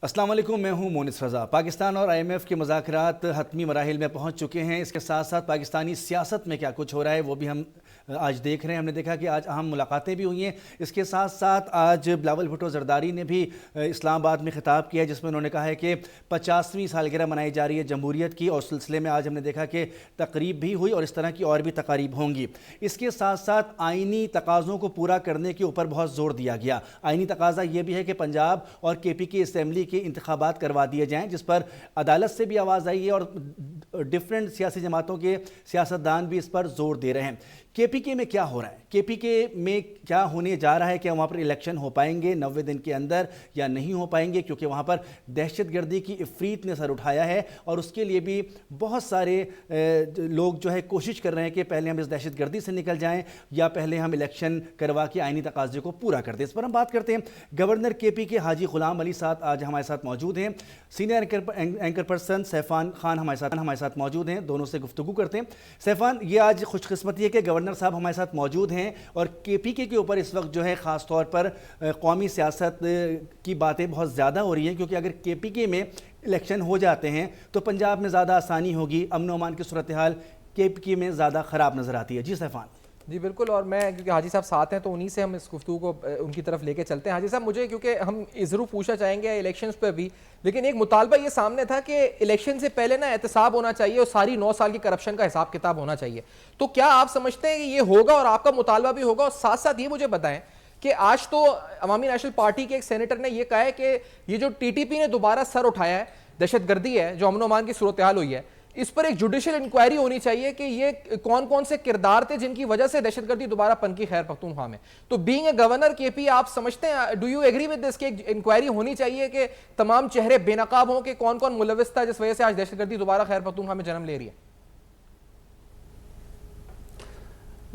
السلام علیکم، میں ہوں مونس رضا۔ پاکستان اور آئی ایم ایف کے مذاکرات حتمی مراحل میں پہنچ چکے ہیں۔ اس کے ساتھ ساتھ پاکستانی سیاست میں کیا کچھ ہو رہا ہے وہ بھی ہم آج دیکھ رہے ہیں۔ ہم نے دیکھا کہ آج اہم ملاقاتیں بھی ہوئی ہیں۔ اس کے ساتھ ساتھ آج بلاول بھٹو زرداری نے بھی اسلام آباد میں خطاب کیا، جس میں انہوں نے کہا ہے کہ 50ویں سالگرہ منائی جا رہی ہے جمہوریت کی، اور سلسلے میں آج ہم نے دیکھا کہ تقریب بھی ہوئی اور اس طرح کی اور بھی تقاریب ہوں گی۔ اس کے ساتھ ساتھ آئینی تقاضوں کو پورا کرنے کے اوپر بہت زور دیا گیا۔ آئینی تقاضا یہ بھی ہے کہ پنجاب اور کے پی کی اسمبلی کے انتخابات کروا دیے جائیں، جس پر عدالت سے بھی آواز آئی ہے اور ڈیفرنٹ سیاسی جماعتوں کے سیاستدان بھی اس پر زور دے رہے ہیں۔ کے پی کے میں کیا ہو رہا ہے؟ کے پی کے میں کیا ہونے جا رہا ہے؟ کہ وہاں پر الیکشن ہو پائیں گے 90 دن کے اندر یا نہیں ہو پائیں گے؟ کیونکہ وہاں پر دہشت گردی کی عفریت نے سر اٹھایا ہے اور اس کے لیے بھی بہت سارے لوگ جو ہے کوشش کر رہے ہیں کہ پہلے ہم اس دہشت گردی سے نکل جائیں یا پہلے ہم الیکشن کروا کے آئینی تقاضے کو پورا کر دیں۔ اس پر ہم بات کرتے ہیں۔ گورنر کے پی کے حاجی غلام علی صاحب آج ہمارے ساتھ موجود ہیں۔ سینئر اینکر پرسن سیفان خان ہمارے ساتھ موجود ہیں۔ دونوں سے گفتگو کرتے ہیں۔ سیفان، یہ آج خوش قسمتی ہے کہ گورنر صاحب ہمارے ساتھ موجود ہیں اور کے پی کے اوپر اس وقت جو ہے خاص طور پر قومی سیاست کی باتیں بہت زیادہ ہو رہی ہیں، کیونکہ اگر کے پی کے میں الیکشن ہو جاتے ہیں تو پنجاب میں زیادہ آسانی ہوگی، امن و امان کی صورتحال کے پی کے میں زیادہ خراب نظر آتی ہے۔ جی سیفان۔ جی بالکل، اور میں کیونکہ حاجی صاحب ساتھ ہیں تو انہی سے ہم اس گفتگو کو ان کی طرف لے کے چلتے ہیں۔ حاجی صاحب، مجھے کیونکہ ہم ضرور پوچھنا چاہیں گے الیکشنز پہ بھی، لیکن ایک مطالبہ یہ سامنے تھا کہ الیکشن سے پہلے نا احتساب ہونا چاہیے اور ساری 9 سال کی کرپشن کا حساب کتاب ہونا چاہیے۔ تو کیا آپ سمجھتے ہیں کہ یہ ہوگا اور آپ کا مطالبہ بھی ہوگا؟ اور ساتھ ساتھ یہ مجھے بتائیں کہ آج تو عوامی نیشنل پارٹی کے ایک سینیٹر نے یہ کہا ہے کہ یہ جو ٹی ٹی پی نے دوبارہ سر اٹھایا ہے، دہشت گردی ہے جو امن و امان کی صورتحال ہوئی ہے، اس پر ایک جوڈیشل انکوائری ہونی چاہیے کہ یہ کون کون سے کردار تھے جن کی وجہ سے دہشت گردی دوبارہ پنکی خیر پختونخوا میں۔ تو بینگ اے گورنر کے پی، آپ سمجھتے ہیں، do you agree with this کہ ایک انکوائری ہونی چاہیے کہ تمام چہرے بے نقاب ہوں کہ کون کون ملوث تھا جس وجہ سے آج دہشت گردی دوبارہ خیر پختونخوا میں جنم لے رہی ہے؟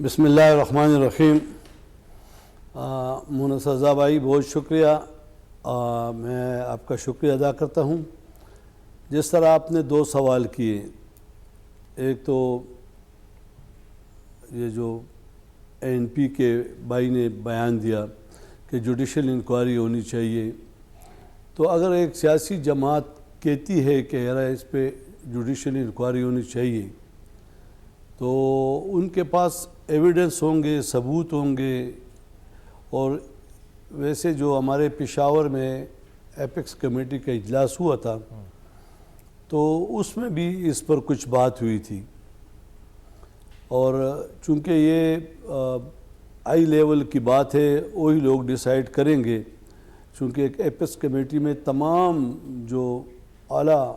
بسم اللہ الرحمن الرحیم۔ مونس رضا بھائی، بہت شکریہ۔ میں آپ کا شکریہ ادا کرتا ہوں۔ جس طرح آپ نے 2 سوال کیے، ایک تو یہ جو این پی کے بھائی نے بیان دیا کہ جوڈیشل انکوائری ہونی چاہیے، تو اگر ایک سیاسی جماعت کہتی ہے کہ یار اس پہ جوڈیشل انکوائری ہونی چاہیے تو ان کے پاس ایویڈنس ہوں گے، ثبوت ہوں گے۔ اور ویسے جو ہمارے پشاور میں ایپیکس کمیٹی کا اجلاس ہوا تھا تو اس میں بھی اس پر کچھ بات ہوئی تھی، اور چونکہ یہ ہائی لیول کی بات ہے وہی لوگ ڈیسائیڈ کریں گے، چونکہ ایک ایپیکس کمیٹی میں تمام جو اعلیٰ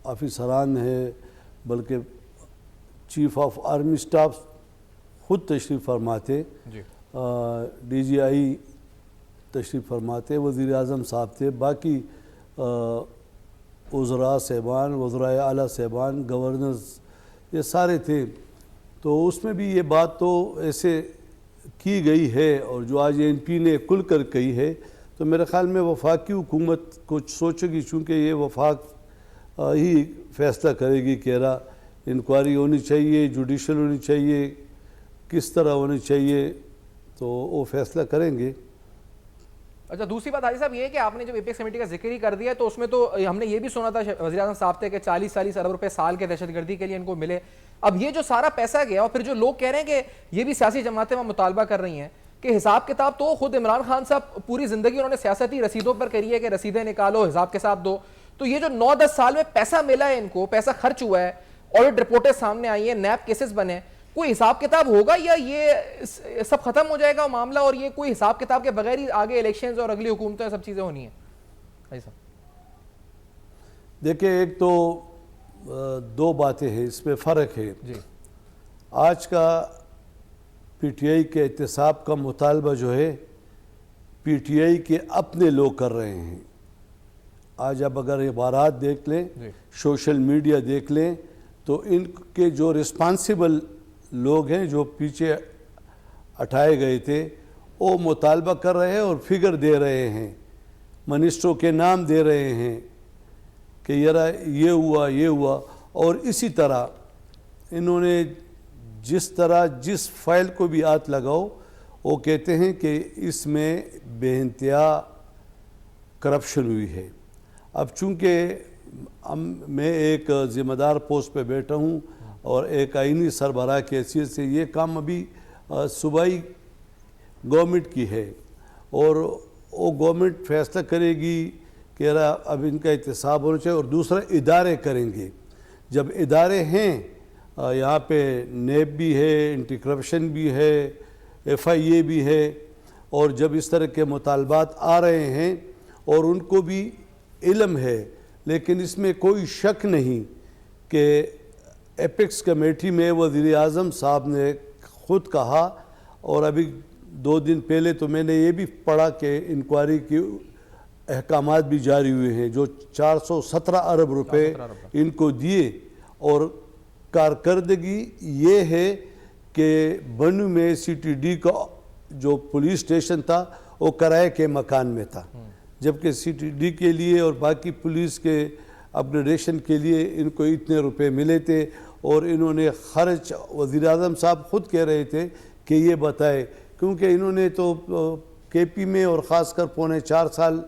آفیسران ہیں، بلکہ چیف آف آرمی سٹاف خود تشریف فرماتے، ڈی جی آئی تشریف فرماتے، وزیر اعظم صاحب تھے، باقی وزراء صاحبان، وزرائے اعلیٰ صاحبان، گورنرز، یہ سارے تھے۔ تو اس میں بھی یہ بات تو ایسے کی گئی ہے، اور جو آج این پی نے کھل کر کہی ہے، تو میرے خیال میں وفاقی حکومت کچھ سوچے گی، چونکہ یہ وفاق ہی فیصلہ کرے گی کہ انکوائری ہونی چاہیے، جوڈیشل ہونی چاہیے، کس طرح ہونی چاہیے، تو وہ فیصلہ کریں گے۔ اچھا، دوسری بات حاجی صاحب یہ ہے کہ آپ نے جب ایپیکس کمیٹی کا ذکر ہی کر دیا تو اس میں تو ہم نے یہ بھی سنا تھا وزیر اعظم صاحب تھے کہ 40 ارب روپے سال کے دہشت گردی کے لیے ان کو ملے۔ اب یہ جو سارا پیسہ گیا، اور پھر جو لوگ کہہ رہے ہیں کہ یہ بھی سیاسی جماعتیں وہاں مطالبہ کر رہی ہیں کہ حساب کتاب تو خود عمران خان صاحب پوری زندگی انہوں نے سیاستی رسیدوں پر کری ہے کہ رسیدیں نکالو، حساب کتاب دو۔ تو یہ جو 9-10 سال میں پیسہ ملا ہے، ان کو پیسہ خرچ ہوا ہے، آڈٹ رپورٹیں سامنے آئی ہیں، نیب کیسز بنے، کوئی حساب کتاب ہوگا یا یہ سب ختم ہو جائے گا معاملہ اور یہ کوئی حساب کتاب کے بغیر ہی آگے الیکشنز اور اگلی حکومتیں سب چیزیں ہونی ہیں؟ دیکھیں، ایک تو 2 باتیں ہیں، اس میں فرق ہے۔ آج کا پی ٹی آئی کے احتساب کا مطالبہ جو ہے پی ٹی آئی کے اپنے لوگ کر رہے ہیں۔ آج اب اگر اخبارات دیکھ لیں، سوشل میڈیا دیکھ لیں، تو ان کے جو رسپانسیبل لوگ ہیں جو پیچھے اٹھائے گئے تھے وہ مطالبہ کر رہے ہیں اور فگر دے رہے ہیں، منسٹروں کے نام دے رہے ہیں کہ یہ ہوا۔ اور اسی طرح انہوں نے جس فائل کو بھی ہاتھ لگاؤ وہ کہتے ہیں کہ اس میں بے انتہا کرپشن ہوئی ہے۔ اب چونکہ میں ایک ذمہ دار پوسٹ پہ بیٹھا ہوں اور ایک آئینی سربراہ کی حیثیت سے یہ کام ابھی صوبائی گورنمنٹ کی ہے اور وہ گورنمنٹ فیصلہ کرے گی کہ اب ان کا احتساب ہونا چاہیے اور دوسرا ادارے کریں گے. جب ادارے ہیں یہاں پہ نیب بھی ہے, اینٹی کرپشن بھی ہے, FIA بھی ہے, اور جب اس طرح کے مطالبات آ رہے ہیں اور ان کو بھی علم ہے, لیکن اس میں کوئی شک نہیں کہ ایپیکس کمیٹی میں وزیر اعظم صاحب نے خود کہا, اور ابھی 2 دن پہلے تو میں نے یہ بھی پڑھا کہ انکوائری کی احکامات بھی جاری ہوئے ہیں جو 417 ارب روپے ان کو دیے, اور کارکردگی یہ ہے کہ بنو میں CTD کا جو پولیس اسٹیشن تھا وہ کرائے کے مکان میں تھا, جبکہ CTD کے لیے اور باقی پولیس کے اپگریڈیشن کے لیے ان کو اتنے روپے ملے تھے, اور انہوں نے خرچ وزیر اعظم صاحب خود کہہ رہے تھے کہ یہ بتائے, کیونکہ انہوں نے تو KP میں اور خاص کر 4.25 سال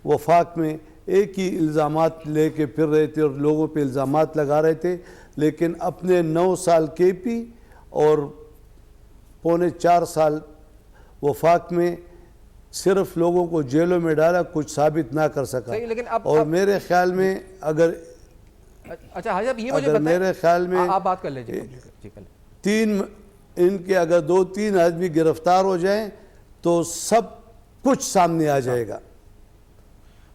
وفاق میں ایک ہی الزامات لے کے پھر رہے تھے اور لوگوں پہ الزامات لگا رہے تھے, لیکن اپنے 9 سال KP اور 4.25 سال وفاق میں صرف لوگوں کو جیلوں میں ڈالا, کچھ ثابت نہ کر سکا. اور میرے خیال میں اگر میرے خیال میں آپ بات کر لیجیے, ان کے اگر 2-3 آدمی گرفتار ہو جائیں تو سب کچھ سامنے آ جائے گا.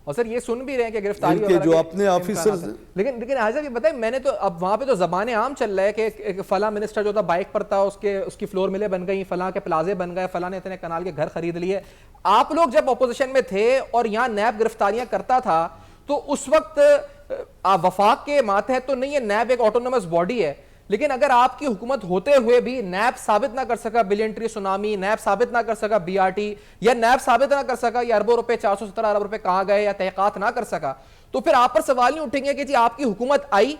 اور سر یہ سن بھی رہے ہیں کہ گرفتاری ان کے جو اپنے آفیسرز, لیکن حاجی یہ بتائیں, میں نے تو اب وہاں پہ تو زبان عام چل رہا ہے کہ فلاں منسٹر جو تھا بائک پر تھا, اس کی فلور ملیں بن گئی, فلاں کے پلازے بن گئے, فلاں نے اتنے کنال کے گھر خرید لیے. آپ لوگ جب اپوزیشن میں تھے اور یہاں نیب گرفتاریاں کرتا تھا تو اس وقت وفاق کے ماتحت تو نہیں ہے, نیب ایک آٹونومس باڈی ہے, لیکن اگر آپ کی حکومت ہوتے ہوئے بھی نیب ثابت نہ کر سکا بلین ٹری سونامی, نیب ثابت نہ کر سکا BRT, یا نیب ثابت نہ کر سکا یہ اربوں روپے 417 ارب روپے کہاں گئے, یا تحقیقات نہ کر سکا, تو پھر آپ پر سوال نہیں اٹھیں گے کہ جی آپ کی حکومت آئی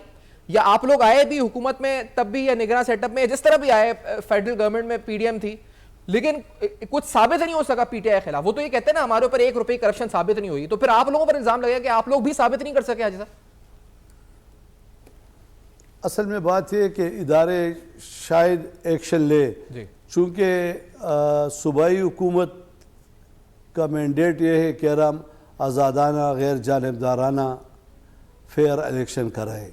یا آپ لوگ آئے بھی حکومت میں تب بھی, یا نگراں سیٹ اپ میں جس طرح بھی آئے, فیڈرل گورنمنٹ میں PDM تھی, لیکن کچھ ثابت نہیں ہو سکا PTI خلاف. وہ تو یہ کہتے ہیں نا ہمارے اوپر 1 روپے کرپشن ثابت نہیں ہوئی, تو پھر آپ لوگوں پر الزام لگے کہ آپ لوگ بھی ثابت نہیں کر سکے. حاجی صاحب اصل میں بات یہ ہے کہ ادارے شاید ایکشن لے, چونکہ صوبائی حکومت کا مینڈیٹ یہ ہے کہ ہم آزادانہ, غیر جانبدارانہ فیئر الیکشن کرائے,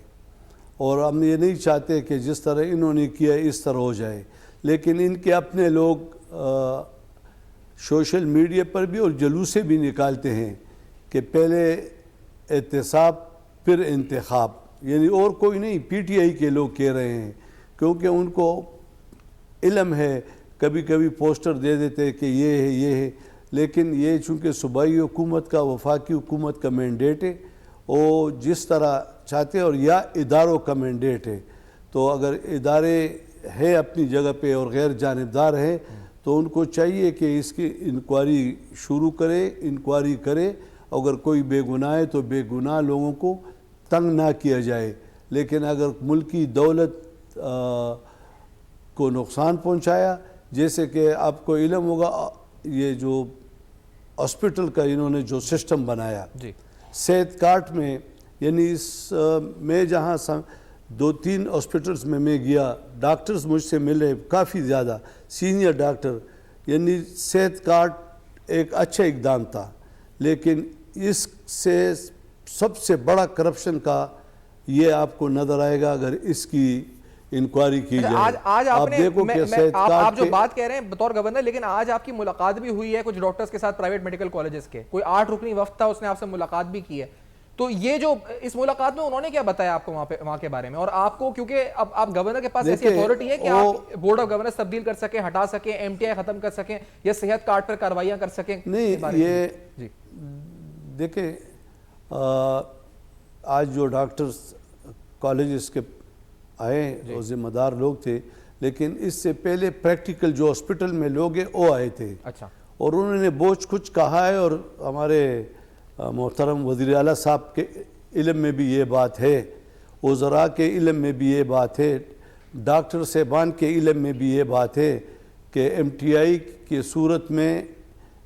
اور ہم یہ نہیں چاہتے کہ جس طرح انہوں نے کیا اس طرح ہو جائے. لیکن ان کے اپنے لوگ سوشل میڈیا پر بھی اور جلوسے بھی نکالتے ہیں کہ پہلے احتساب پھر انتخاب, یعنی اور کوئی نہیں, PTI کے لوگ کہہ رہے ہیں, کیونکہ ان کو علم ہے, کبھی کبھی پوسٹر دے دیتے کہ یہ ہے یہ ہے, لیکن یہ چونکہ صوبائی حکومت کا, وفاقی حکومت کا مینڈیٹ ہے, وہ جس طرح چاہتے ہیں, اور یا اداروں کا مینڈیٹ ہے. تو اگر ادارے ہے اپنی جگہ پہ اور غیر جانبدار ہے تو ان کو چاہیے کہ اس کی انکوائری شروع کرے, انکوائری کرے, اگر کوئی بے گناہ ہے تو بے گناہ لوگوں کو تنگ نہ کیا جائے. لیکن اگر ملکی دولت کو نقصان پہنچایا, جیسے کہ آپ کو علم ہوگا یہ جو ہاسپٹل کا انہوں نے جو سسٹم بنایا صحت کارٹ میں, یعنی اس میں جہاں 2-3 ہاسپٹلس میں گیا, ڈاکٹرز مجھ سے ملے کافی زیادہ سینئر ڈاکٹر, یعنی صحت کارٹ ایک اچھا اقدام تھا, لیکن اس سے سب سے بڑا کرپشن کا یہ آپ کو نظر آئے گا اگر اس کی انکوائری کی جائے. آج آپ جو بات کہہ رہے ہیں بطور گورنر, لیکن آج آپ کی ملاقات بھی ہوئی ہے کچھ ڈاکٹرز کے ساتھ پرائیویٹ میڈیکل کالجز کے, کوئی 8 رکنی وفد تھا, اس نے آپ سے ملاقات بھی کی ہے. تو یہ جو اس ملاقات میں انہوں نے کیا بتایا آپ کو وہاں کے بارے میں, اور آپ کو کیونکہ اب آپ گورنر کے پاس ایسی اتھارٹی ہے کہ آپ بورڈ آف گورنرز تبدیل کر سکیں, ہٹا سکیں, MTI ختم کر سکیں, یا صحت کارڈ پر کارروائیاں کر سکیں. نہیں, یہ دیکھیں آج جو ڈاکٹرز کالجز کے آئے وہ ذمہ دار لوگ تھے, لیکن اس سے پہلے پریکٹیکل جو ہاسپٹل میں لوگ ہیں وہ آئے تھے, اور انہوں نے بہت کچھ کہا ہے, اور ہمارے محترم وزیر اعلیٰ صاحب کے علم میں بھی یہ بات ہے, وزراء کے علم میں بھی یہ بات ہے, ڈاکٹر صاحبان کے علم میں بھی یہ بات ہے کہ MTI کی صورت میں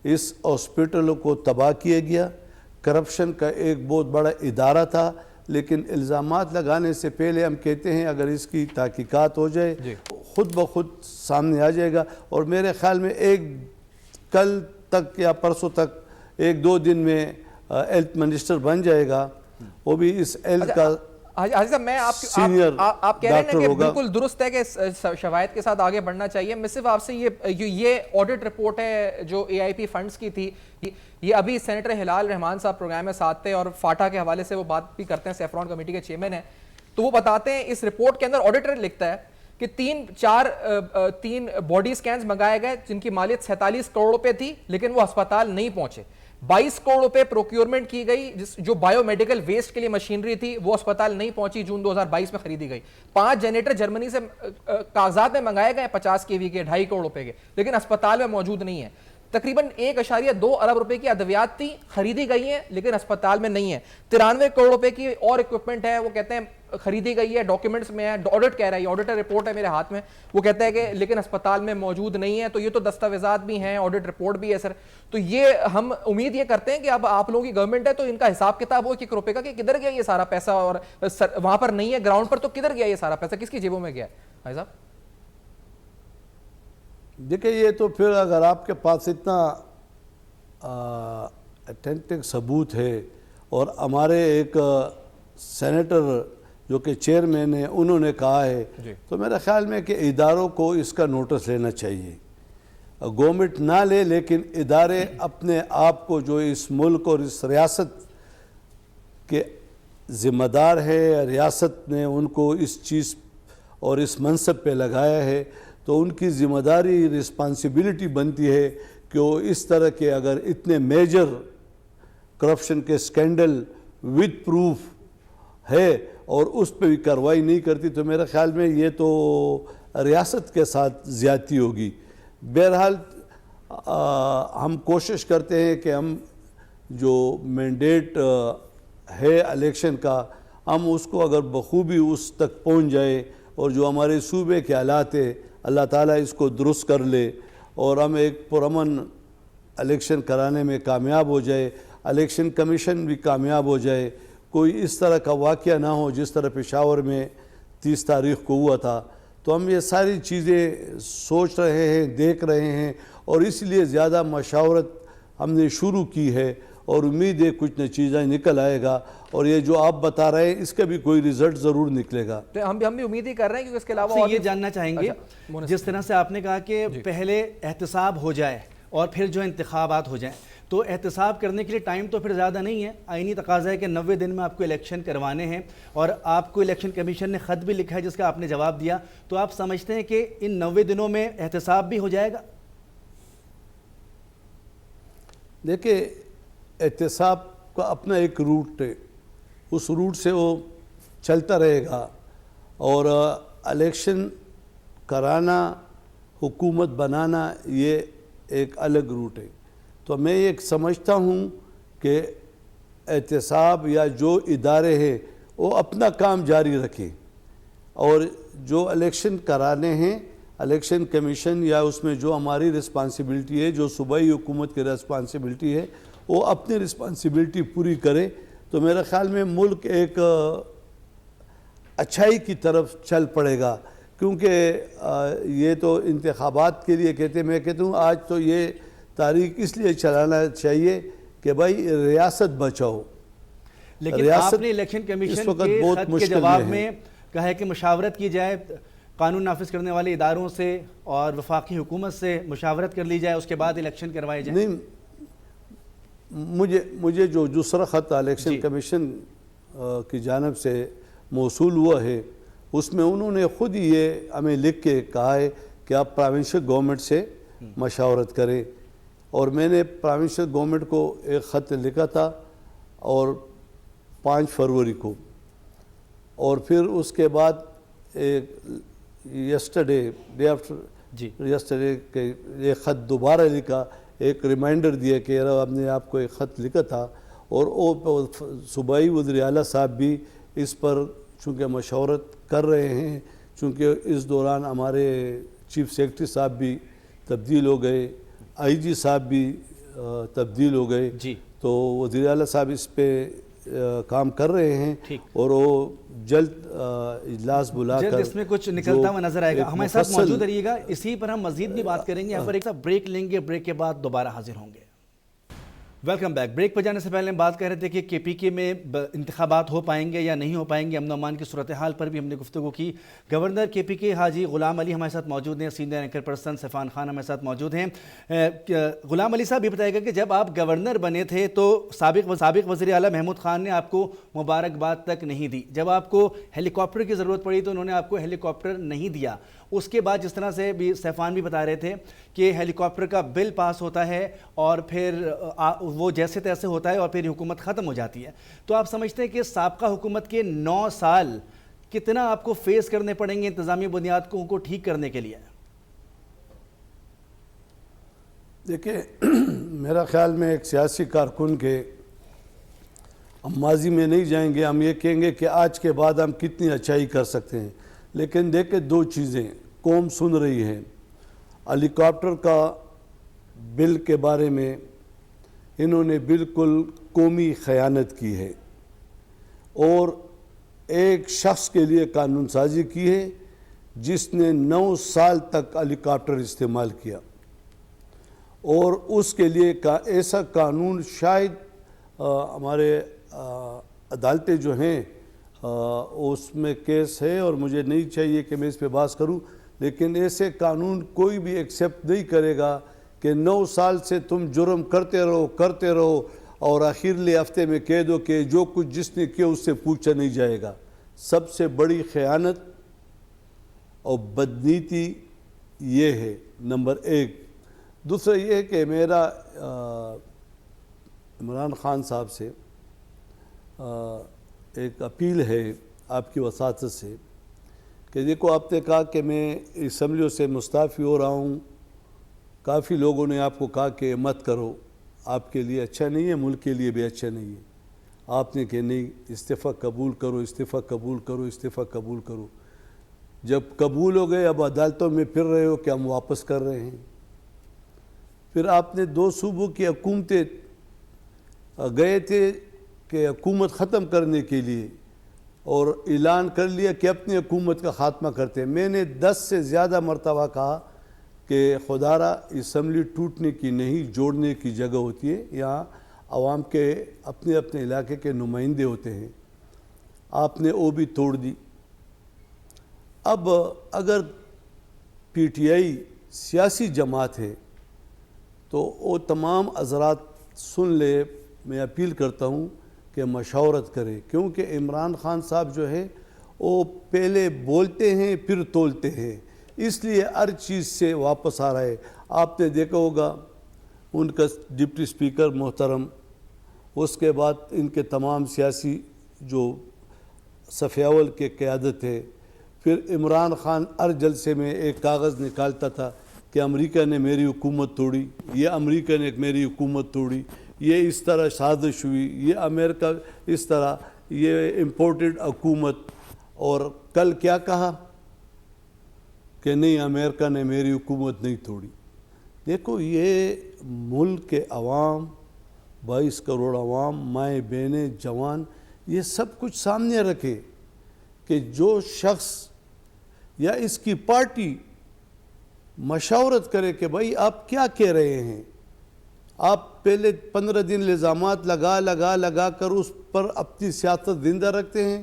اس ہاسپٹل کو تباہ کیا گیا, کرپشن کا ایک بہت بڑا ادارہ تھا، لیکن الزامات لگانے سے پہلے ہم کہتے ہیں اگر اس کی تحقیقات ہو جائے خود بخود سامنے آ جائے گا. اور میرے خیال میں کل تک یا پرسوں تک 1-2 دن میں ہیلتھ منسٹر بن جائے گا، وہ بھی اس ہیلتھ کا حاجی صاحب میں آپ کہہ رہے ہیں کہ بالکل درست ہے کہ شواہد کے ساتھ آگے بڑھنا چاہیے. میں صرف آپ سے یہ آڈٹ رپورٹ ہے جو اے آئی پی فنڈز کی تھی، یہ ابھی سینیٹر ہلال رحمان صاحب پروگرام میں ساتھ تھے اور فاٹا کے حوالے سے وہ بات بھی کرتے ہیں، سیفران کمیٹی کے چیئرمین ہیں. تو وہ بتاتے ہیں اس رپورٹ کے اندر آڈیٹر لکھتا ہے کہ 3 باڈی سکینز منگائے گئے جن کی مالیت 47 کروڑ روپے تھی، لیکن وہ ہسپتال نہیں پہنچے. 22 کروڑ روپے پروکیورمنٹ کی گئی جو بایو میڈیکل ویسٹ کے لیے مشینری تھی، وہ اسپتال نہیں پہنچی، جون 2022 میں خریدی گئی. 5 جنریٹر جرمنی سے کاغذات میں منگائے گئے 50 kV کے 2.5 کروڑ روپے کے، لیکن اسپتال میں موجود نہیں ہے. تقریباً 1.2 ارب روپے کی ادویات تھی، خریدی گئی ہیں لیکن اسپتال میں نہیں ہے. 93 کروڑ روپے کی اور اکوپمنٹ ہے، وہ کہتے ہیں خریدی گئی ہے، ڈاکیومنٹس میں ہے، آڈٹ کہہ رہا ہے، یہ آڈیٹر رپورٹ ہے میرے ہاتھ میں، وہ کہتا ہے کہ لیکن اسپتال میں موجود نہیں ہے. تو یہ تو دستاویزات بھی ہیں، آڈٹ رپورٹ بھی ہے سر. تو یہ ہم امید یہ کرتے ہیں کہ اب آپ لوگوں کی گورنمنٹ ہے تو ان کا حساب کتاب ہو کہ روپے کا کہ کدھر گیا یہ سارا پیسہ، اور وہاں پر نہیں ہے گراؤنڈ پر تو کدھر گیا یہ سارا پیسہ، کس کی جیبوں میں گیا ہے بھائی صاحب؟ دیکھیں یہ تو پھر اگر آپ کے پاس اتنا اتھینٹک ثبوت ہے، اور ہمارے ایک سینیٹر جو کہ چیئرمین ہیں انہوں نے کہا ہے، تو میرے خیال میں کہ اداروں کو اس کا نوٹس لینا چاہیے. گورنمنٹ نہ لے لیکن ادارے اپنے آپ کو جو اس ملک اور اس ریاست کے ذمہ دار ہے، ریاست نے ان کو اس چیز اور اس منصب پہ لگایا ہے، تو ان کی ذمہ داری رسپانسبلٹی بنتی ہے کہ وہ اس طرح کے اگر اتنے میجر کرپشن کے سکینڈل ود پروف ہے اور اس پہ بھی کارروائی نہیں کرتی، تو میرے خیال میں یہ تو ریاست کے ساتھ زیادتی ہوگی. بہرحال ہم کوشش کرتے ہیں کہ ہم جو مینڈیٹ ہے الیکشن کا، ہم اس کو اگر بخوبی اس تک پہنچ جائے، اور جو ہمارے صوبے کے حالات ہے اللہ تعالیٰ اس کو درست کر لے اور ہم ایک پرامن الیکشن کرانے میں کامیاب ہو جائے، الیکشن کمیشن بھی کامیاب ہو جائے، کوئی اس طرح کا واقعہ نہ ہو جس طرح پشاور میں 30 تاریخ کو ہوا تھا. تو ہم یہ ساری چیزیں سوچ رہے ہیں، دیکھ رہے ہیں، اور اس لیے زیادہ مشاورت ہم نے شروع کی ہے، اور امید ہے کچھ نتیجہ نکل آئے گا، اور یہ جو آپ بتا رہے ہیں اس کا بھی کوئی رزلٹ ضرور نکلے گا. ہم بھی امید ہی کر رہے ہیں کیونکہ اس کے علاوہ یہ جاننا چاہیں گے جس طرح سے آپ نے کہا کہ پہلے احتساب ہو جائے اور پھر جو انتخابات ہو جائیں، تو احتساب کرنے کے لیے ٹائم تو پھر زیادہ نہیں ہے. آئینی تقاضا ہے کہ 90 دن میں آپ کو الیکشن کروانے ہیں، اور آپ کو الیکشن کمیشن نے خط بھی لکھا ہے جس کا آپ نے جواب دیا. تو آپ سمجھتے ہیں کہ ان 90 دنوں میں احتساب بھی ہو جائے گا؟ دیکھیں احتساب کا اپنا ایک روٹ ہے، اس روٹ سے وہ چلتا رہے گا، اور الیکشن کرانا، حکومت بنانا یہ ایک الگ روٹ ہے. تو میں ایک سمجھتا ہوں کہ احتساب یا جو ادارے ہیں وہ اپنا کام جاری رکھیں، اور جو الیکشن کرانے ہیں الیکشن کمیشن یا اس میں جو ہماری رسپانسبلٹی ہے، جو صوبائی حکومت کی رسپانسبلٹی ہے، وہ اپنی رسپانسبلٹی پوری کرے. تو میرے خیال میں ملک ایک اچھائی کی طرف چل پڑے گا. کیونکہ یہ تو انتخابات کے لیے کہتے ہیں، میں کہتا ہوں آج تو یہ تاریخ اس لیے چلانا چاہیے کہ بھائی ریاست بچاؤ. لیکن آپ نے الیکشن کمیشن کے خط کے جواب میں کہا ہے کہ مشاورت کی جائے، قانون نافذ کرنے والے اداروں سے اور وفاقی حکومت سے مشاورت کر لی جائے، اس کے بعد الیکشن کروائے جائیں. نہیں، مجھے جو دوسرا خط الیکشن کمیشن کی جانب سے موصول ہوا ہے، اس میں انہوں نے خود ہی یہ ہمیں لکھ کے کہا ہے کہ آپ پروونشل گورنمنٹ سے مشاورت کریں. اور میں نے پروونشل گورنمنٹ کو ایک خط لکھا تھا، اور 5 فروری کو، اور پھر اس کے بعد ایک ڈے آفٹر یسٹرڈے کے ایک خط دوبارہ لکھا، ایک ریمائنڈر دیا کہ ہم نے آپ کو ایک خط لکھا تھا. اور وہ صوبائی وزیر اعلیٰ صاحب بھی اس پر چونکہ مشاورت کر رہے ہیں، چونکہ اس دوران ہمارے چیف سیکرٹری صاحب بھی تبدیل ہو گئے، آئی جی صاحب بھی تبدیل ہو گئے. تو وزیر اعلیٰ صاحب اس پہ کام کر رہے ہیں اور وہ جلد اجلاس بلا جلد کر اس میں کچھ نکلتا ہوا نظر آئے گا. ہمارے ساتھ موجود رہیے گا, اسی پر ہم مزید بھی بات کریں گے. یہاں پر ایک بریک لیں گے, بریک کے بعد دوبارہ حاضر ہوں گے. Welcome back. بریک پر جانے سے پہلے ہم بات کر رہے تھے کہ کے پی کے میں انتخابات ہو پائیں گے یا نہیں ہو پائیں گے. امن و امان کی صورتحال پر بھی ہم نے گفتگو کی. گورنر کے پی کے حاجی غلام علی ہمارے ساتھ موجود ہیں, سینئر اینکر پرسن سیفان خان ہمارے ساتھ موجود ہیں. غلام علی صاحب یہ بتائے گا کہ جب آپ گورنر بنے تھے تو سابق وزیر اعلیٰ محمود خان نے آپ کو مبارکباد تک نہیں دی. جب آپ کو ہیلی کاپٹر کی ضرورت پڑی تو انہوں نے آپ کو ہیلی کاپٹر نہیں دیا. اس کے بعد جس طرح سے بھی سیفان بھی بتا رہے تھے کہ ہیلی کاپٹر کا بل پاس ہوتا ہے اور پھر وہ جیسے تیسے ہوتا ہے اور پھر حکومت ختم ہو جاتی ہے. تو آپ سمجھتے ہیں کہ سابقہ حکومت کے 9 سال کتنا آپ کو فیس کرنے پڑیں گے انتظامی بنیاد کو ٹھیک کرنے کے لیے؟ دیکھیں, میرا خیال میں ایک سیاسی کارکن کے ہم ماضی میں نہیں جائیں گے, ہم یہ کہیں گے کہ آج کے بعد ہم کتنی اچھائی کر سکتے ہیں. لیکن دیکھیں 2 چیزیں قوم سن رہی ہے. ہیلی کاپٹر کا بل کے بارے میں انہوں نے بالکل قومی خیانت کی ہے اور ایک شخص کے لیے قانون سازی کی ہے جس نے 9 سال تک ہیلی کاپٹر استعمال کیا, اور اس کے لیے ایسا قانون شاید ہمارے عدالتیں جو ہیں اس میں کیس ہے اور مجھے نہیں چاہیے کہ میں اس پہ بحث کروں, لیکن ایسے قانون کوئی بھی ایکسیپٹ نہیں کرے گا کہ 9 سال سے تم جرم کرتے رہو اور آخرلے ہفتے میں کہہ دو کہ جو کچھ جس نے کیا اس سے پوچھا نہیں جائے گا. سب سے بڑی خیانت اور بدنیتی یہ ہے نمبر 1. دوسرا یہ ہے کہ میرا عمران خان صاحب سے ایک اپیل ہے آپ کی وساطت سے کہ دیکھو, آپ نے کہا کہ میں اسمبلیوں سے مستعفی ہو رہا ہوں. کافی لوگوں نے آپ کو کہا کہ مت کرو, آپ کے لیے اچھا نہیں ہے, ملک کے لیے بھی اچھا نہیں ہے. آپ نے کہ نہیں, استعفیٰ قبول کرو. جب قبول ہو گئے اب عدالتوں میں پھر رہے ہو کہ ہم واپس کر رہے ہیں. پھر آپ نے 2 صوبوں کی حکومتیں گئے تھے کہ حکومت ختم کرنے کے لیے اور اعلان کر لیا کہ اپنی حکومت کا خاتمہ کرتے ہیں. میں نے 10 سے زیادہ مرتبہ کہا کہ خدارہ اسمبلی ٹوٹنے کی نہیں, جوڑنے کی جگہ ہوتی ہے. یہاں عوام کے اپنے علاقے کے نمائندے ہوتے ہیں. آپ نے وہ بھی توڑ دی. اب اگر پی ٹی آئی سیاسی جماعت ہے تو وہ تمام حضرات سن لے. میں اپیل کرتا ہوں کہ مشاورت کرے, کیونکہ عمران خان صاحب جو ہے وہ پہلے بولتے ہیں پھر تولتے ہیں, اس لیے ہر چیز سے واپس آ رہا ہے. آپ نے دیکھا ہوگا ان کا ڈپٹی اسپیکر محترم, اس کے بعد ان کے تمام سیاسی جو صف اول کے قیادت ہے. پھر عمران خان ہر جلسے میں ایک کاغذ نکالتا تھا کہ امریکہ نے میری حکومت توڑی, یہ امریکہ نے میری حکومت توڑی, یہ اس طرح سازش ہوئی, یہ امریکہ اس طرح, یہ امپورٹڈ حکومت. اور کل کیا کہا کہ نہیں, امریکہ نے میری حکومت نہیں توڑی. دیکھو, یہ ملک کے عوام 22 کروڑ عوام, مائیں بہنیں, جوان, یہ سب کچھ سامنے رکھے کہ جو شخص یا اس کی پارٹی مشاورت کرے کہ بھائی آپ کیا کہہ رہے ہیں. آپ پہلے 15 دن الزامات لگا کر اس پر اپنی سیاست زندہ رکھتے ہیں,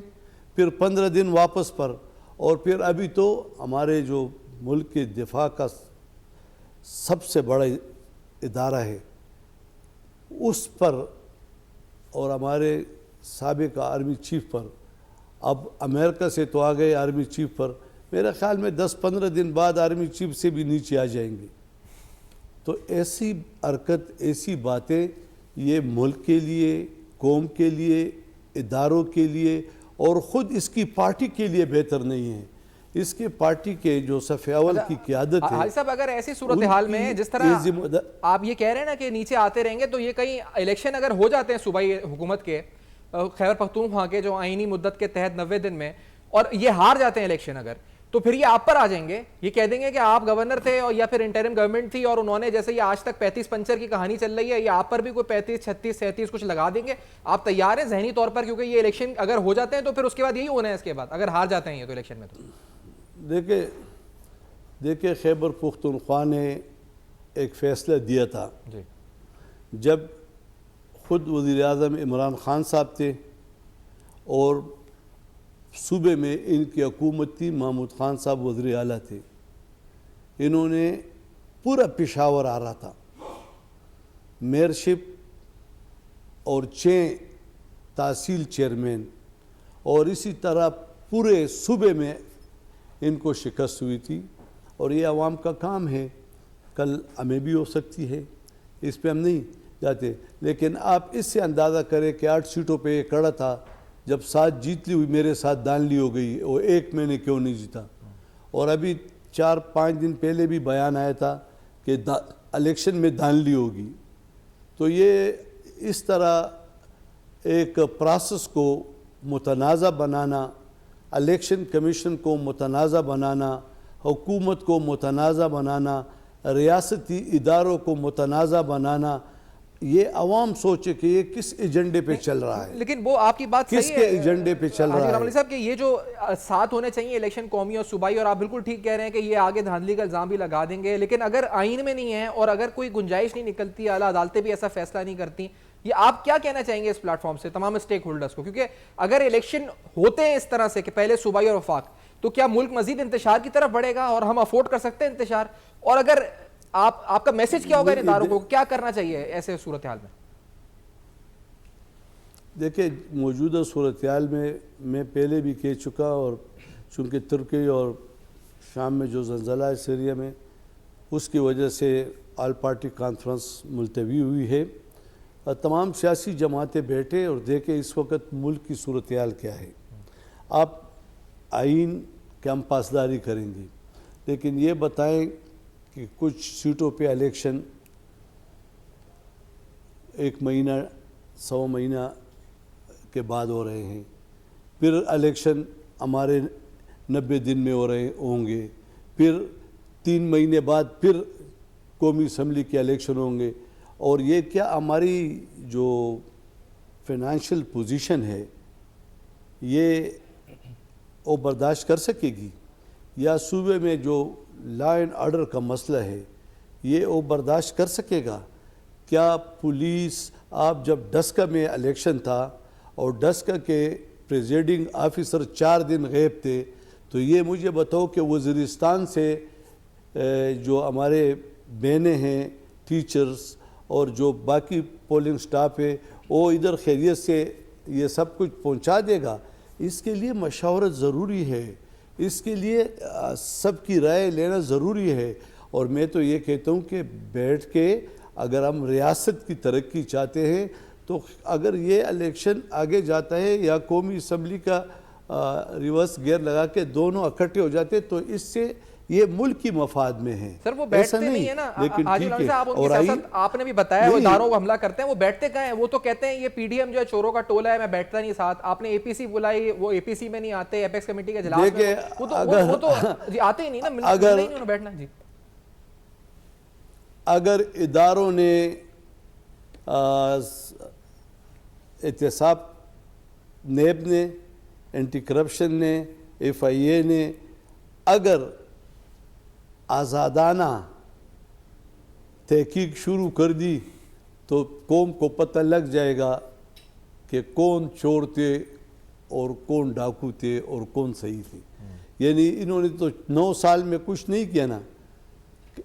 پھر 15 دن واپس پر, اور پھر ابھی تو ہمارے جو ملک کے دفاع کا سب سے بڑا ادارہ ہے اس پر اور ہمارے سابق آرمی چیف پر, اب امریکہ سے تو آ گئے آرمی چیف پر, میرے خیال میں 10-15 دن بعد آرمی چیف سے بھی نیچے آ جائیں گے. تو ایسی حرکت, ایسی باتیں یہ ملک کے لیے, قوم کے لیے, اداروں کے لیے اور خود اس کی پارٹی کے لیے بہتر نہیں ہے. اس کے پارٹی کے جو صف اول کی قیادت ہے, حاجی صاحب اگر ایسی صورتحال میں جس طرح آپ یہ کہہ رہے ہیں نا کہ نیچے آتے رہیں گے, تو یہ کہیں الیکشن اگر ہو جاتے ہیں صوبائی حکومت کے, خیبر پختونخوا کے جو آئینی مدت کے تحت 90 دن میں, اور یہ ہار جاتے ہیں الیکشن اگر, تو پھر یہ آپ پر آ جائیں گے, یہ کہہ دیں گے کہ آپ گورنر تھے اور یا پھر انٹرم گورنمنٹ تھی اور انہوں نے جیسے یہ آج تک 35-50 کی کہانی چل رہی ہے, یہ آپ پر بھی کوئی 35-36-37 کچھ لگا دیں گے. آپ تیار ہیں ذہنی طور پر, کیونکہ یہ الیکشن اگر ہو جاتے ہیں تو پھر اس کے بعد یہی ہونا ہے, اس کے بعد اگر ہار جاتے ہیں یہ تو الیکشن میں. تو دیکھیں خیبر پختونخوا نے ایک فیصلہ دیا تھا جب خود وزیر اعظم عمران خان صاحب تھے اور صوبے میں ان کی حکومت تھی, محمود خان صاحب وزیر اعلیٰ تھے. انہوں نے پورا پشاور آ رہا تھا, میئرشپ اور 6 تحصیل چیئرمین, اور اسی طرح پورے صوبے میں ان کو شکست ہوئی تھی. اور یہ عوام کا کام ہے, کل ہمیں بھی ہو سکتی ہے, اس پہ ہم نہیں جاتے. لیکن آپ اس سے اندازہ کریں کہ 8 سیٹوں پہ یہ کڑا تھا, جب 7 جیت لی ہوئی میرے ساتھ دانلی ہو گئی, اور 1 میں نے کیوں نہیں جیتا. اور ابھی 4-5 دن پہلے بھی بیان آیا تھا کہ الیکشن میں دانلی ہوگی. تو یہ اس طرح ایک پروسیس کو متنازع بنانا, الیکشن کمیشن کو متنازع بنانا, حکومت کو متنازع بنانا, ریاستی اداروں کو متنازع بنانا, یہ عوام سوچے کہ یہ کس ایجنڈے پہ چل رہا ہے. لیکن وہ آپ کی بات کس صحیح ہے, کے ایجنڈے پہ چل رہا ہے. رحمان علی صاحب کہ یہ جو ساتھ ہونے چاہیے الیکشن قومی اور صوبائی, اور آپ بالکل ٹھیک کہہ رہے ہیں کہ یہ آگے دھاندلی کا الزام بھی لگا دیں گے, لیکن اگر آئین میں نہیں ہے اور اگر کوئی گنجائش نہیں نکلتی, اعلیٰ عدالتیں بھی ایسا فیصلہ نہیں کرتی, یہ آپ کیا کہنا چاہیں گے اس پلیٹ فارم سے تمام اسٹیک ہولڈرز کو؟ کیونکہ اگر الیکشن ہوتے ہیں اس طرح سے کہ پہلے صوبائی اور وفاق, تو کیا ملک مزید انتشار کی طرف بڑھے گا اور ہم افورڈ کر سکتے ہیں انتشار؟ اور اگر آپ کا میسج کیا ہوگا ان اداروں کو, کیا کرنا چاہیے ایسے صورتحال میں؟ دیکھیں موجودہ صورتحال میں پہلے بھی کہہ چکا, اور چونکہ ترکی اور شام میں جو زلزلہ ہے سیریا میں, اس کی وجہ سے آل پارٹی کانفرنس ملتوی ہوئی ہے. تمام سیاسی جماعتیں بیٹھے اور دیکھیں اس وقت ملک کی صورتحال کیا ہے. آپ آئین کے ہم پاسداری کریں گے, لیکن یہ بتائیں کہ کچھ سیٹوں پہ الیکشن 1 مہینہ 100 مہینہ کے بعد ہو رہے ہیں, پھر الیکشن ہمارے 90 دن میں ہوں گے, پھر 3 مہینے بعد پھر قومی اسمبلی کے الیکشن ہوں گے. اور یہ کیا ہماری جو فائنینشیل پوزیشن ہے یہ وہ برداشت کر سکے گی؟ یا صوبے میں جو لا اینڈ آرڈر کا مسئلہ ہے یہ وہ برداشت کر سکے گا؟ کیا پولیس, آپ جب ڈسکا میں الیکشن تھا اور ڈسکا کے پریزیڈنگ آفیسر 4 دن غائب تھے, تو یہ مجھے بتاؤ کہ وزیرستان سے جو ہمارے بہنیں ہیں ٹیچرز اور جو باقی پولنگ سٹاف ہے وہ ادھر خیریت سے یہ سب کچھ پہنچا دے گا؟ اس کے لیے مشاورت ضروری ہے, اس کے لیے سب کی رائے لینا ضروری ہے. اور میں تو یہ کہتا ہوں کہ بیٹھ کے اگر ہم ریاست کی ترقی چاہتے ہیں تو اگر یہ الیکشن آگے جاتا ہے یا قومی اسمبلی کا ریورس گیئر لگا کے دونوں اکٹھے ہو جاتے تو اس سے یہ ملک کی مفاد میں ہے. سر وہ بیٹھتے نہیں ہیں نا, حاجی علامہ صاحب ان کی سیاست آپ نے بھی بتایا وہ اداروں کو حملہ کرتے ہیں, وہ بیٹھتے کہاں ہیں؟ وہ تو کہتے ہیں یہ پی ڈی ایم جو ہے چوروں کا ٹولہ ہے, میں بیٹھتا نہیں ساتھ. آپ نے اے پی سی بلائی, وہ اے پی سی میں نہیں آتے, ایپیکس کمیٹی کے اجلاس میں وہ تو جی آتے ہی نہیں نا, ملنے ہی نہیں بیٹھنا. جی اگر اداروں نے احتساب, نیب نے, اینٹی کرپشن نے, ایف آئی اے نے اگر آزادانہ تحقیق شروع کر دی تو قوم کو پتہ لگ جائے گا کہ کون چور تھے اور کون ڈاکو تھے اور کون صحیح تھے. یعنی انہوں نے تو 9 سال میں کچھ نہیں کیا نا,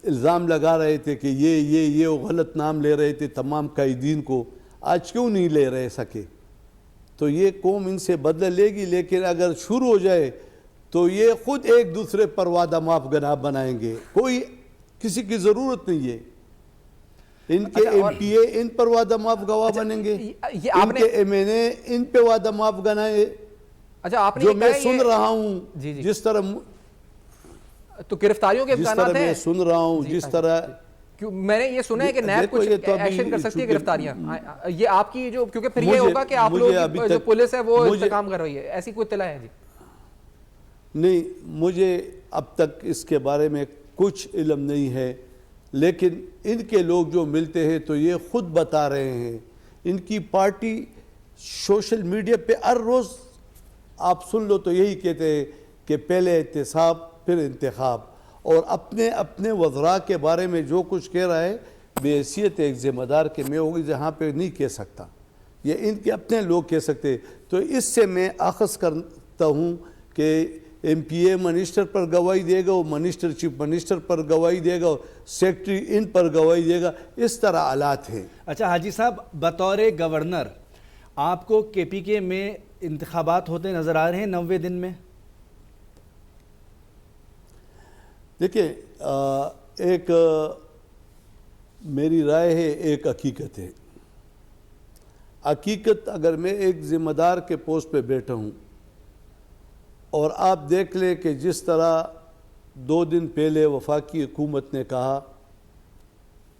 الزام لگا رہے تھے کہ یہ غلط نام لے رہے تھے تمام قائدین کو, آج کیوں نہیں لے رہے سکے؟ تو یہ قوم ان سے بدلہ لے گی, لیکن اگر شروع ہو جائے تو یہ خود ایک دوسرے پر وعدہ معاف گناہ بنائیں گے. کوئی کسی کی ضرورت نہیں ہے. ان کے ایم پی اے ان پر وعدہ معاف گواہ بنیں گے, ان کے ایم این اے ان پہ وعدہ معاف گناہ. جو میں سن رہا ہوں جس طرح, تو گرفتاریوں کے امکانات ہیں, میں سن رہا ہوں جس طرح میں نے یہ سنا ہے کہ نیب کچھ ایکشن کر سکتی ہے گرفتاریاں. یہ آپ کی جو, کیونکہ پھر یہ ہوگا کہ آپ لوگ جو پولیس ہے وہ انتقام کر رہی ہے, ایسی کوئی اطلاع ہے؟ جی نہیں, مجھے اب تک اس کے بارے میں کچھ علم نہیں ہے، لیکن ان کے لوگ جو ملتے ہیں تو یہ خود بتا رہے ہیں، ان کی پارٹی سوشل میڈیا پہ ہر روز آپ سن لو تو یہی کہتے ہیں کہ پہلے احتساب پھر انتخاب، اور اپنے وزراء کے بارے میں جو کچھ کہہ رہا ہے بے حیثیت ایک ذمہ دار کے میں ہوگی جہاں پہ نہیں کہہ سکتا، یہ ان کے اپنے لوگ کہہ سکتے. تو اس سے میں اخذ کرتا ہوں کہ ایم پی اے منسٹر پر گواہی دے گا، وہ منسٹر چیف منسٹر پر گواہی دے گا، سیکٹری ان پر گواہی دے گا، اس طرح حالات ہیں. اچھا حاجی صاحب، بطور گورنر آپ کو کے پی کے میں انتخابات ہوتے نظر آ رہے ہیں 90 دن میں؟ دیکھیں ایک میری رائے ہے، ایک حقیقت ہے. حقیقت اگر میں ایک ذمہ دار کے پوسٹ پہ بیٹھا ہوں اور آپ دیکھ لیں کہ جس طرح 2 دن پہلے وفاقی حکومت نے کہا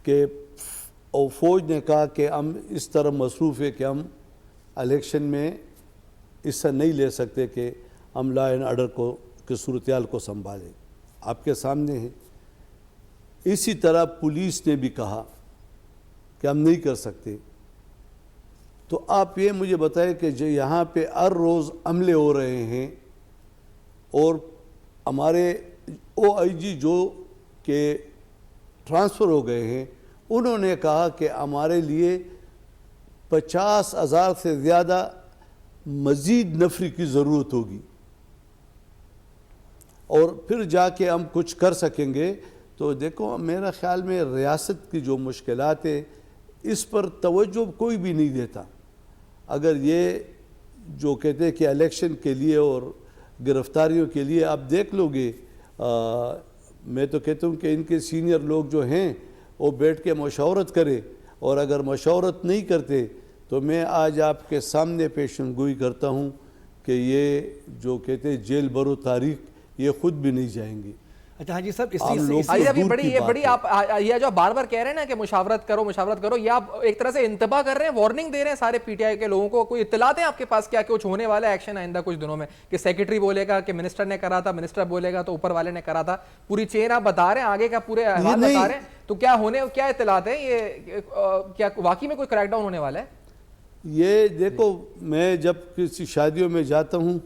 کہ اور فوج نے کہا کہ ہم اس طرح مصروف ہے کہ ہم الیکشن میں حصہ نہیں لے سکتے کہ ہم لا اینڈ آرڈر کی صورتحال کو سنبھالیں، آپ کے سامنے ہے. اسی طرح پولیس نے بھی کہا کہ ہم نہیں کر سکتے. تو آپ یہ مجھے بتائیں کہ جو یہاں پہ ہر روز حملے ہو رہے ہیں، اور ہمارے او آئی جی جو کہ ٹرانسفر ہو گئے ہیں، انہوں نے کہا کہ ہمارے لیے 50,000 سے زیادہ مزید نفری کی ضرورت ہوگی اور پھر جا کے ہم کچھ کر سکیں گے. تو دیکھو میرا خیال میں ریاست کی جو مشکلات ہے اس پر توجہ کوئی بھی نہیں دیتا. اگر یہ جو کہتے ہیں کہ الیکشن کے لیے اور گرفتاریوں کے لیے آپ دیکھ لو گے، میں تو کہتا ہوں کہ ان کے سینئر لوگ جو ہیں وہ بیٹھ کے مشاورت کرے، اور اگر مشاورت نہیں کرتے تو میں آج آپ کے سامنے پیشن گوئی کرتا ہوں کہ یہ جو کہتے ہیں جیل برو تاریخ یہ خود بھی نہیں جائیں گے. اچھا حاجی صاحب، یہ بڑی آپ یہ جو بار بار کہہ رہے ہیں نا کہ مشاورت کرو، یہ آپ ایک طرح سے انتباہ کر رہے ہیں، وارننگ دے رہے ہیں سارے پی ٹی آئی کے لوگوں کو. کوئی اطلاعات ہیں آپ کے پاس کیا کچھ ہونے والا ہے ایکشن آئندہ کچھ دنوں میں؟ کہ سیکرٹری بولے گا کہ منسٹر نے کرا تھا، منسٹر بولے گا تو اوپر والے نے کرا تھا، پوری چین آپ بتا رہے ہیں، آگے کا پورے حال بتا رہے ہیں. تو کیا اطلاعات ہیں؟ یہ کیا واقعی میں کوئی کریک ڈاؤن ہونے والا ہے؟ یہ دیکھو میں جب کسی شادیوں میں جاتا ہوں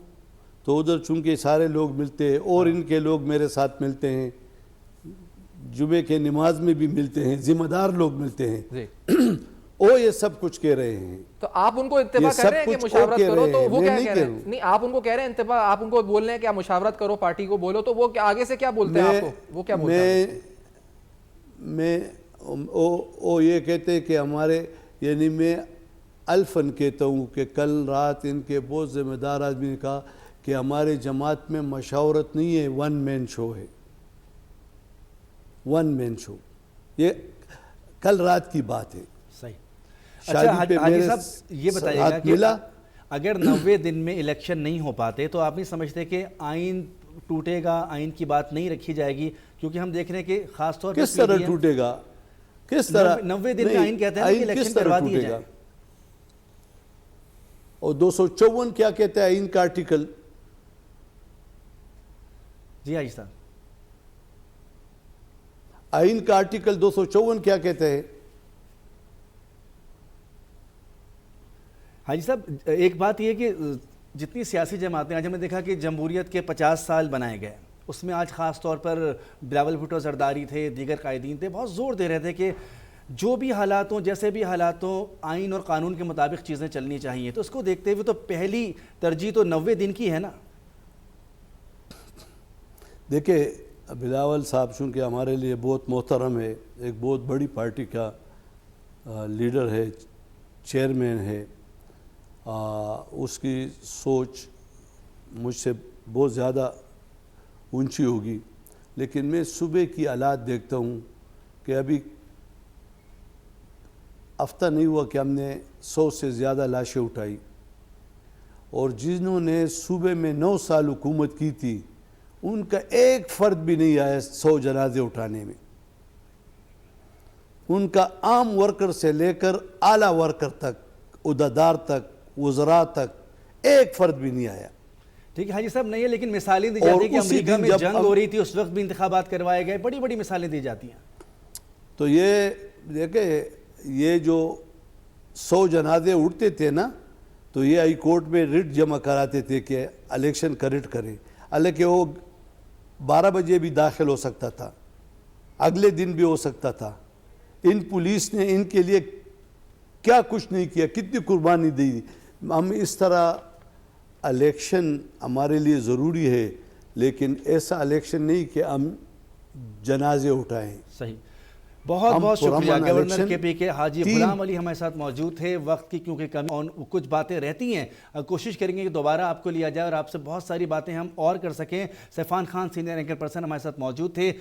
تو ادھر چونکہ سارے لوگ ملتے ہیں اور ان کے لوگ میرے ساتھ ملتے ہیں، جمعے کے نماز میں بھی ملتے ہیں، ذمہ دار لوگ ملتے ہیں، وہ یہ سب کچھ کہہ رہے ہیں. تو آپ ان کو انتباہ کر رہے ہیں کہ مشاورت کرو، تو وہ کیا کہہ رہے ہیں؟ نہیں، آپ ان کو کہہ رہے ہیں انتباہ، آپ ان کو بول رہے ہیں کہ آپ مشاورت کرو، پارٹی کو بولو، تو وہ آگے سے کیا بولتے ہیں آپ کو؟ وہ کیا بولتے ہیں؟ میں یہ کہتے ہیں کہ ہمارے، یعنی میں الفن کہتا ہوں کہ کل رات ان کے بہت ذمہ دار آدمی نے کہا کہ ہمارے جماعت میں مشاورت نہیں ہے، 1 مین شو ہے، 1 مین شو. یہ کل رات کی بات ہے. صحیح. اچھا حاجی صاحب یہ بتائیے گا کہ اگر 90 دن میں الیکشن نہیں ہو پاتے تو آپ نہیں سمجھتے کہ آئین ٹوٹے گا، آئین کی بات نہیں رکھی جائے گی؟ کیونکہ ہم دیکھ رہے ہیں کہ خاص طور پر کس طرح ٹوٹے گا، کس طرح 90 دن میں آئین کہتے ہیں کہ الیکشن کروا دیے جائیں. اور 254 کیا کہتا ہے آئین کا آرٹیکل؟ جی حاجی صاحب، آئین کا آرٹیکل 254 کیا کہتے ہیں؟ حاجی صاحب ایک بات یہ کہ جتنی سیاسی جماعتیں، آج ہم نے دیکھا کہ جمہوریت کے 50 سال بنائے گئے، اس میں آج خاص طور پر بلاول بھٹو زرداری تھے، دیگر قائدین تھے، بہت زور دے رہے تھے کہ جو بھی حالات ہوں، جیسے بھی حالات ہوں، آئین اور قانون کے مطابق چیزیں چلنی چاہیے. تو اس کو دیکھتے ہوئے تو پہلی ترجیح تو 90 دن کی ہے نا؟ دیکھیں بلاول صاحب چونکہ ہمارے لیے بہت محترم ہے، ایک بہت بڑی پارٹی کا لیڈر ہے، چیئرمین ہے، اس کی سوچ مجھ سے بہت زیادہ اونچی ہوگی. لیکن میں صبح کی حالات دیکھتا ہوں کہ ابھی ہفتہ نہیں ہوا کہ ہم نے 100 سے زیادہ لاشیں اٹھائی، اور جنہوں نے صوبے میں 9 سال حکومت کی تھی ان کا ایک فرد بھی نہیں آیا 100 جنازے اٹھانے میں. ان کا عام ورکر سے لے کر اعلیٰ ورکر تک، عہدیدار تک، وزراء تک ایک فرد بھی نہیں آیا. ٹھیک ہے حاجی صاحب نہیں ہے، لیکن مثالیں دی جاتی ہیں کہ امریکہ میں جنگ ہو رہی تھی اس وقت بھی انتخابات کروائے گئے، بڑی بڑی مثالیں دی جاتی ہیں. تو یہ دیکھیں یہ جو 100 جنازے اٹھتے تھے نا تو یہ ہائی کورٹ میں ریٹ جمع کراتے تھے کہ الیکشن کا ریٹ کریں، حالانکہ وہ 12 بجے بھی داخل ہو سکتا تھا، اگلے دن بھی ہو سکتا تھا. ان پولیس نے ان کے لیے کیا کچھ نہیں کیا، کتنی قربانی دی. ہم اس طرح الیکشن ہمارے لیے ضروری ہے، لیکن ایسا الیکشن نہیں کہ ہم جنازے اٹھائیں. صحیح. بہت بہت شکریہ پرامن گورنر الیکشن کے پی کے حاجی غلام علی ہمارے ساتھ موجود تھے. وقت کی کیونکہ کمی اور کچھ باتیں رہتی ہیں، کوشش کریں گے کہ دوبارہ آپ کو لیا جائے اور آپ سے بہت ساری باتیں ہم اور کر سکیں. سیفان خان سینئر اینکر پرسن ہمارے ساتھ موجود تھے.